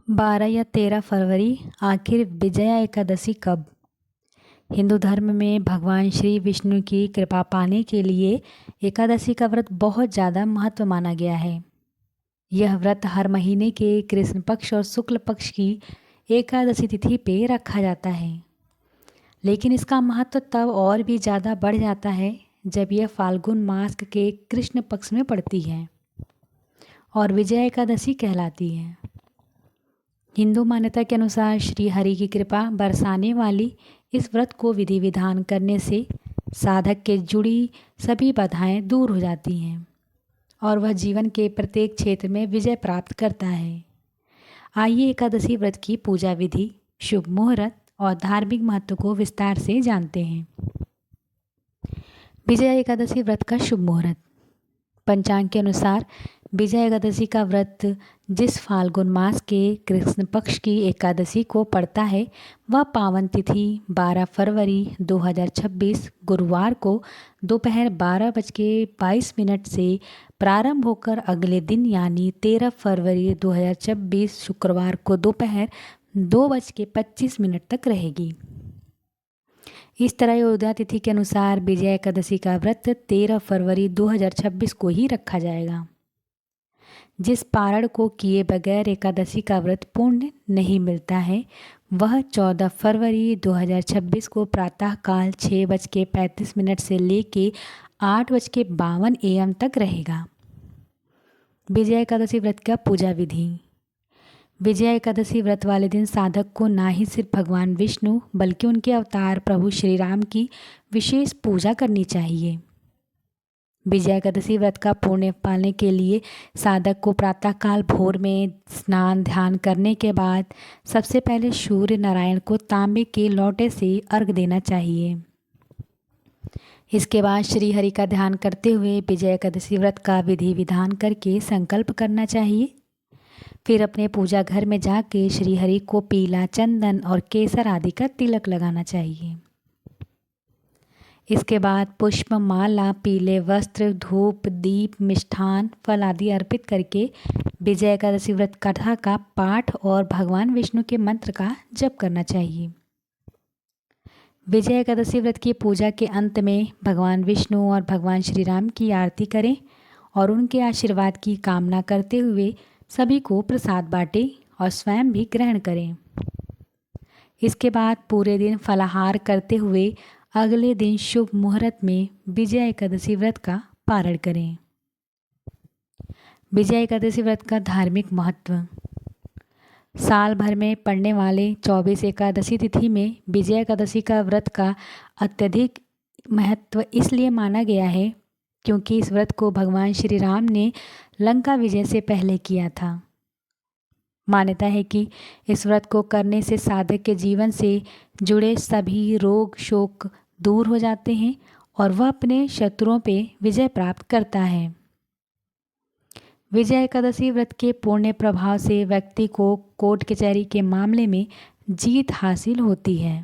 12 या 13 फरवरी आखिर विजया एकादशी कब? हिंदू धर्म में भगवान श्री विष्णु की कृपा पाने के लिए एकादशी का व्रत बहुत ज़्यादा महत्व माना गया है। यह व्रत हर महीने के कृष्ण पक्ष और शुक्ल पक्ष की एकादशी तिथि पे रखा जाता है, लेकिन इसका महत्व तब और भी ज़्यादा बढ़ जाता है जब यह फाल्गुन मास के कृष्ण पक्ष में पड़ती है और विजया एकादशी कहलाती है। हिंदू मान्यता के अनुसार श्री हरि की कृपा बरसाने वाली इस व्रत को विधि विधान करने से साधक के जुड़ी सभी बाधाएं दूर हो जाती हैं और वह जीवन के प्रत्येक क्षेत्र में विजय प्राप्त करता है। आइए एकादशी व्रत की पूजा विधि, शुभ मुहूर्त और धार्मिक महत्व को विस्तार से जानते हैं। विजया एकादशी व्रत का शुभ मुहूर्त। पंचांग के अनुसार विजया एकादशी का व्रत जिस फाल्गुन मास के कृष्ण पक्ष की एकादशी को पड़ता है वह पावन तिथि 12 फरवरी 2026 गुरुवार को दोपहर 12:22 से प्रारंभ होकर अगले दिन यानी 13 फरवरी 2026 शुक्रवार को दोपहर 2:25 तक रहेगी। इस तरह योद्धा तिथि के अनुसार विजया एकादशी का व्रत 13 फरवरी 2026 को ही रखा जाएगा। जिस पारण को किए बगैर एकादशी का व्रत पूर्ण नहीं मिलता है वह 14 फरवरी 2026 को प्रातःकाल 6:35 से लेके 8:52 AM तक रहेगा। विजया एकादशी व्रत का पूजा विधि। विजया एकादशी व्रत वाले दिन साधक को ना ही सिर्फ भगवान विष्णु बल्कि उनके अवतार प्रभु श्री राम की विशेष पूजा करनी चाहिए। विजया एकादशी व्रत का पुण्य पाने के लिए साधक को प्रातःकाल भोर में स्नान ध्यान करने के बाद सबसे पहले सूर्य नारायण को तांबे के लोटे से अर्घ देना चाहिए। इसके बाद श्री हरि का ध्यान करते हुए विजया एकादशी व्रत का विधि विधान करके संकल्प करना चाहिए। फिर अपने पूजा घर में जाके श्री हरि को पीला चंदन और केसर आदि का तिलक लगाना चाहिए। इसके बाद पुष्प माला, पीले वस्त्र, धूप, दीप, मिष्ठान, फल आदि अर्पित करके विजया एकादशी व्रत कथा का पाठ और भगवान विष्णु के मंत्र का जप करना चाहिए। विजया एकादशी व्रत की पूजा के अंत में भगवान विष्णु और भगवान श्री राम की आरती करें और उनके आशीर्वाद की कामना करते हुए सभी को प्रसाद बांटें और स्वयं भी ग्रहण करें। इसके बाद पूरे दिन फलाहार करते हुए अगले दिन शुभ मुहूर्त में विजया एकादशी व्रत का पारण करें। विजया एकादशी व्रत का धार्मिक महत्व। साल भर में पड़ने वाले 24 एकादशी तिथि में विजया एकादशी का व्रत का अत्यधिक महत्व इसलिए माना गया है क्योंकि इस व्रत को भगवान श्री राम ने लंका विजय से पहले किया था। मान्यता है कि इस व्रत को करने से साधक के जीवन से जुड़े सभी रोग शोक दूर हो जाते हैं और वह अपने शत्रुओं पे विजय प्राप्त करता है। विजया एकादशी व्रत के पुण्य प्रभाव से व्यक्ति को कोर्ट कचहरी के मामले में जीत हासिल होती है।